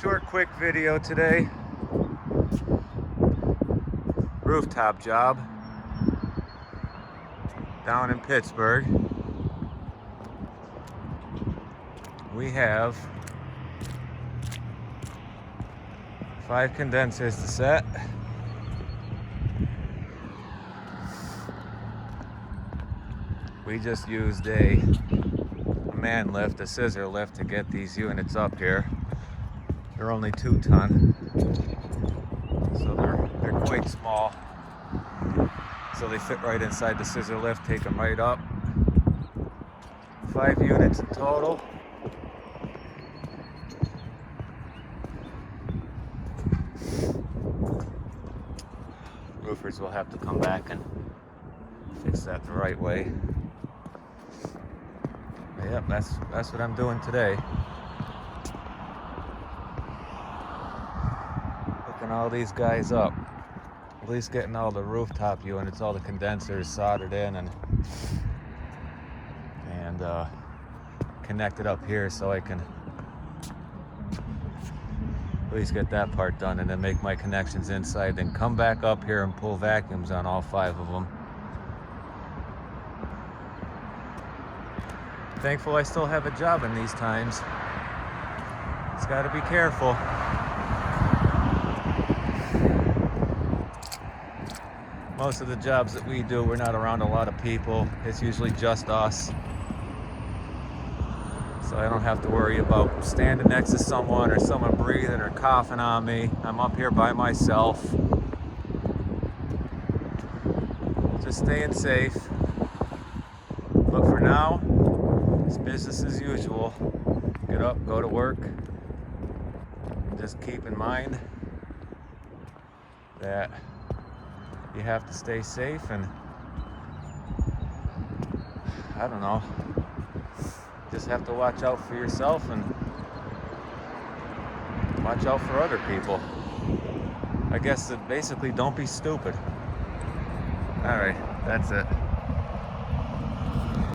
Short, quick video today. Rooftop job down in Pittsburgh. We have 5 condensers to set. We just used a man lift, a scissor lift, to get these units up here. They're only 2 ton, so they're quite small. So they fit right inside the scissor lift, take them right up. 5 units in total. Roofers will have to come back and fix that the right way. But yep, that's what I'm doing today. Hooking all these guys up. At least getting all the rooftop units, all the condensers soldered in and connected up here, so I can at least get that part done and then make my connections inside, then come back up here and pull vacuums on all 5 of them. Thankful I still have a job in these times. It's got to be careful. Most of the jobs that we do, we're not around a lot of people. It's usually just us. So I don't have to worry about standing next to someone or someone breathing or coughing on me. I'm up here by myself. Just staying safe. But for now, it's business as usual. Get up, go to work. Just keep in mind that you have to stay safe, and I don't know, just have to watch out for yourself and watch out for other people. I guess that basically, don't be stupid. All right, that's it.